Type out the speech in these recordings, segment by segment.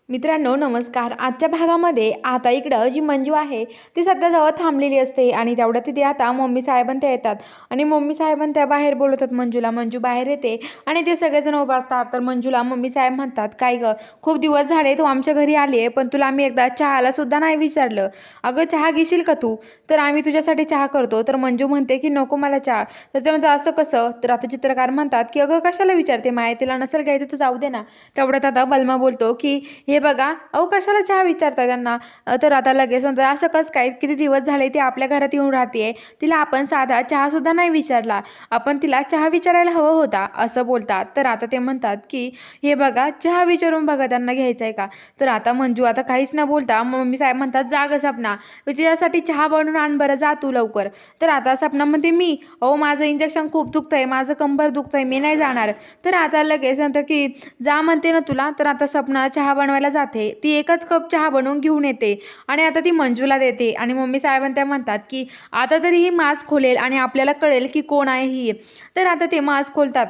मित्रांनो नमस्कार. आजच्या भागामध्ये आता इकडं जी मंजू आहे ती सध्या जवळ थांबलेली असते आणि तेवढ्यात तिथे आता मम्मी साहेबां त्या येतात आणि मम्मी साहेबां त्या बाहेर बोलवतात मंजूला. मंजू बाहेर येते आणि ते सगळेजण उभा असतात. तर मंजूला मम्मी साहेब म्हणतात, काय ग, खूप दिवस झाले तू आमच्या घरी आली आहे, पण तुला आम्ही एकदा चहाला सुद्धा नाही विचारलं. अगं चहा घेशील का तू? तर आम्ही तुझ्यासाठी चहा करतो. तर मंजू म्हणते की नको मला चहा. त्याच्यामध्ये असं कसं? तर आता चित्रकार म्हणतात की अगं कशाला विचारते, माया तिला नसेल घ्यायचं तर जाऊ दे ना. तेवढ्यात आता बलमा बोलतो की हे बघा, अहो कशाला चहा विचारता त्यांना. तर आता लगेच म्हणतात, असं कसं काय, किती दिवस झाले ती आपल्या घरात येऊन राहते, तिला आपण साधा चहा सुद्धा नाही विचारला, आपण तिला चहा विचारायला हवं होता असं बोलतात. तर आता ते म्हणतात की हे बघा, चहा विचारून बघा त्यांना घ्यायचा आहे का. तर आता मंजू आता काहीच न बोलता मम्मी साहेब म्हणतात, जाग सपना, तिच्यासाठी चहा बनवून आण बरं, जा तू लवकर. तर आता सपना म्हणते, मी, अहो माझं इंजेक्शन खूप दुखतंय, माझं कंबर दुखतंय, मी नाही जाणार. तर आता लगेच नंतर की जा म्हणते ना तुला. तर आता सपना चहा बनवायला जाते, ती एकच कप चहा बनवून घेऊन येते आणि आता ती मंजूला देते आणि मम्मी साहेबांना त्या म्हणतात की आता तरी ही मास्क खोलेल आणि आपल्याला कळेल की कोण आहे ही. तर आता ते मास्क खोलतात.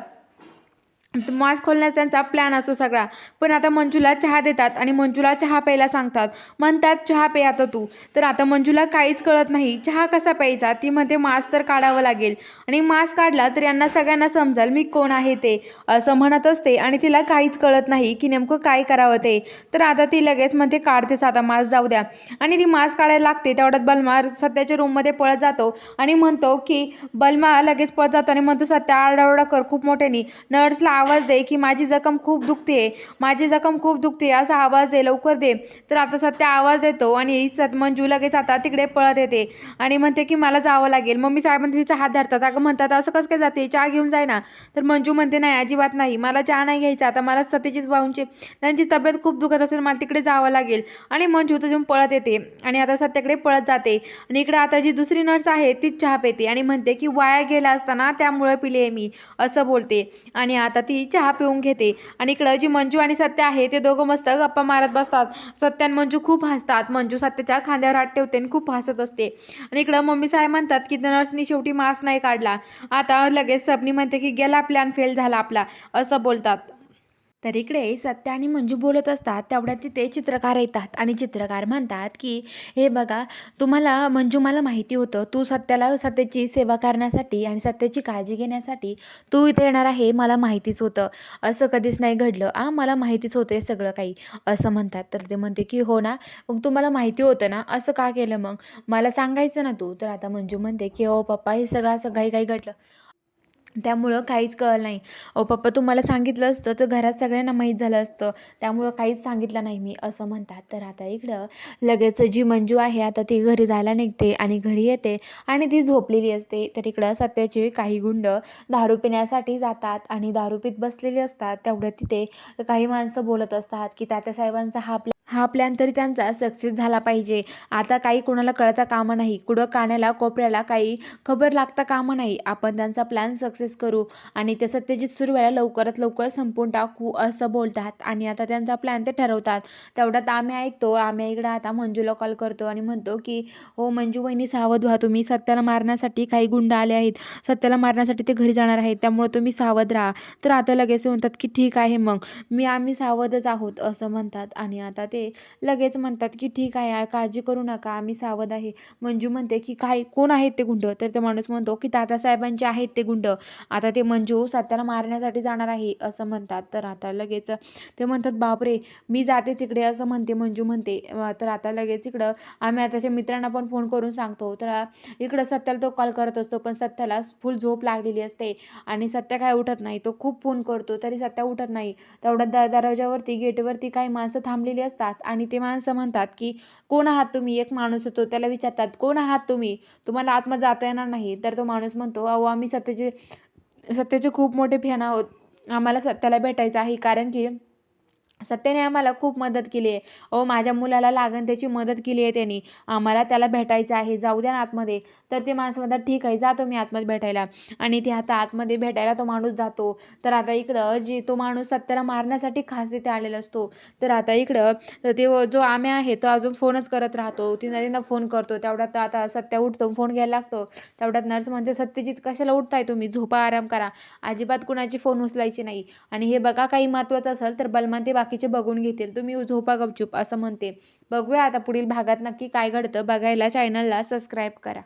मास्क खोलण्याचा त्यांचा प्लॅन असतो सगळा. पण आता मंजूला चहा देतात आणि मंजूला चहा प्यायला सांगतात, म्हणतात चहा पे आता तू. तर आता मंजूला काहीच कळत नाही चहा कसा प्यायचा. ती म्हणते मास्क तर काढावं लागेल आणि मास्क काढला तर यांना सगळ्यांना समजेल मी कोण आहे ते, असं म्हणत असते आणि तिला काहीच कळत नाही की नेमकं काय करावं ते. तर आता ती लगेच म्हणते काढतेच आता मास्क, जाऊ द्या. आणि ती मास्क काढायला लागते तेवढ्यात बलमा सत्याच्या रूममध्ये पळत जातो आणि म्हणतो की बलमा लगेच पळत जातो आणि म्हणतो, सत्या आरडाओरडा कर खूप मोठ्याने, नर्सला आवाज दे की माझी जखम खूप दुखते, माझी जखम खूप दुखते असा आवाज दे, लवकर दे. तर आता सत्या आवाज देतो आणि मंजू लगेच आता तिकडे पळत येते आणि म्हणते की मला जावं लागेल. मम्मी साहेबांनी तिचा हात धरतात, अगं म्हणतात असं कसं काय जाते, चहा घेऊन जाय ना. तर मंजू म्हणते, नाही अजिबात नाही, मला चहा नाही घ्यायचा, आता मला सत्यजित भाऊंची त्यांची तब्येत खूप दुखत असेल, मला तिकडे जावं लागेल. आणि मंजू तिथून पळत येते आणि आता सत्याकडे पळत जाते आणि इकडे आता जी दुसरी नर्स आहे तीच चहा पिते आणि म्हणते की वाया गेला असताना त्यामुळे पिले मी, असं बोलते. आणि आता ती चहा पिऊन घेते आणि इकडं जी मंजू आणि सत्य आहे ते दोघं मस्त गप्पा मारत बसतात. सत्य आणि मंजू खूप हसतात. मंजू सत्याच्या खांद्यावर हात ठेवते आणि खूप हसत असते. आणि इकडं मम्मी साहेब म्हणतात की नर्सनी शेवटी मास्क नाही काढला. आता लगेच सबनी म्हणते की गेला प्लॅन, फेल झाला आपला, असं बोलतात. तर इकडे सत्य आणि मंजू बोलत असतात तेवढ्यात तिथे चित्रकार येतात आणि चित्रकार म्हणतात की हे बघा, तुम्हाला मंजू, मला माहिती होतं तू सत्याला, सत्याची सेवा करण्यासाठी आणि सत्याची काळजी घेण्यासाठी तू इथे येणार आहे, मला माहितीच होतं, असं कधीच नाही घडलं मला माहितीच होतं हे सगळं काही, असं म्हणतात. तर ते म्हणते की हो ना, मग तुम्हाला माहिती होतं ना, असं का केलं मग, मला सांगायचं ना तू. तर आता मंजू म्हणते की हो पप्पा, हे सगळं असं काही काही घडलं त्यामुळं काहीच कळलं नाही. अहो पप्पा, तुम्हाला सांगितलं असतं तर घरात सगळ्यांना माहीत झालं असतं, त्यामुळं काहीच सांगितलं नाही मी, असं म्हणतात. तर आता इकडं लगेच जी मंजू आहे आता ती घरी जायला निघते आणि घरी येते आणि ती झोपलेली असते. तर इकडं सत्याचे काही गुंड दारू पिण्यासाठी जातात आणि दारू पीत बसलेली असतात. तेवढ्या तिथे काही माणसं बोलत असतात की तात्यासाहेबांचा हा प्लॅन तरी त्यांचा सक्सेस झाला पाहिजे. आता काही कोणाला कळता कामा नाही, कुठं कानाला कोपऱ्याला काही खबर लागता कामा नाही, आपण त्यांचा प्लॅन सक्सेस करू आणि ते सत्यजित सुरव्याला लवकरात लवकर संपवून टाकू, असं बोलतात. आणि आता त्यांचा प्लॅन ते ठरवतात. तेवढ्यात आम्ही ऐकतो, आम्ही इकडं आता मंजूला कॉल करतो आणि म्हणतो की हो मंजू वहिनी, सावध व्हा तुम्ही, सत्याला मारण्यासाठी काही गुंड आले आहेत, सत्याला मारण्यासाठी ते घरी जाणार आहेत, त्यामुळे तुम्ही सावध राहा. तर आता लगेच म्हणतात की ठीक आहे मग, आम्ही सावधच आहोत, असं म्हणतात. आणि आता ते लगेच म्हणतात की ठीक आहे, काळजी करू नका, आम्ही सावध आहे. मंजू म्हणते की काय, कोण आहेत ते गुंड. तर ते माणूस म्हणतो की तात्यासाहेबांचे आहेत ते गुंड, आता ते मंजू सत्याला मारण्यासाठी जाणार आहे, असं म्हणतात. तर आता लगेच ते म्हणतात, बापरे, मी जाते तिकडे, असं म्हणते मंजू म्हणते. तर आता लगेच इकडं आम्ही त्याच्या मित्रांना पण फोन करून सांगतो. तर इकडं सत्याला तो कॉल करत असतो, पण सत्याला फुल झोप लागलेली असते आणि सत्या काय उठत नाही. तो खूप फोन करतो तरी सत्या उठत नाही. तेवढ्या दरवाजावरती, गेटवरती काही माणसं थांबलेली असतात आणि ते माणसं म्हणतात की कोण आहात तुम्ही. एक माणूस येतो, त्याला विचारतात, कोण आहात तुम्ही, तुम्हाला आतमध्ये जाता येणार नाही. तर तो माणूस म्हणतो, अहो आम्ही सत्याचे खूप मोठे फॅन आहोत, आम्हाला सत्याला भेटायचं आहे, कारण की सत्याने आम्हाला खूप मदत केली आहे. माझ्या मुलाला लागण त्याची मदत केली आहे त्यांनी, आम्हाला त्याला भेटायचं आहे, जाऊ द्या ना आतमध्ये. तर ते माणसं म्हणतात, ठीक आहे, जातो मी आतमध्ये भेटायला. आणि ते आता आतमध्ये भेटायला तो माणूस जातो. तर आता इकडं तो माणूस सत्याला मारण्यासाठी खास तिथे आलेला असतो. तर आता इकडं ते जो आम्ही आहे तो अजून फोनच करत राहतो, तिनं फोन करतो. तेवढ्यात आता सत्या उठतो, फोन घ्यायला लागतो. तेवढ्यात नर्स म्हणते, सत्यजित कशाला उठताय तुम्ही, झोपा, आराम करा, अजिबात कुणाची फोन उचलायची नाही. आणि हे बघा, काही महत्त्वाचं असेल तर बलमान ते बाकीचे बघून घेतील, तुम्ही झोपा गपचूप असं म्हणते. बघूया आता पुढील भागात नक्की काय घडतं. बघायला चॅनलला सबस्क्राईब करा.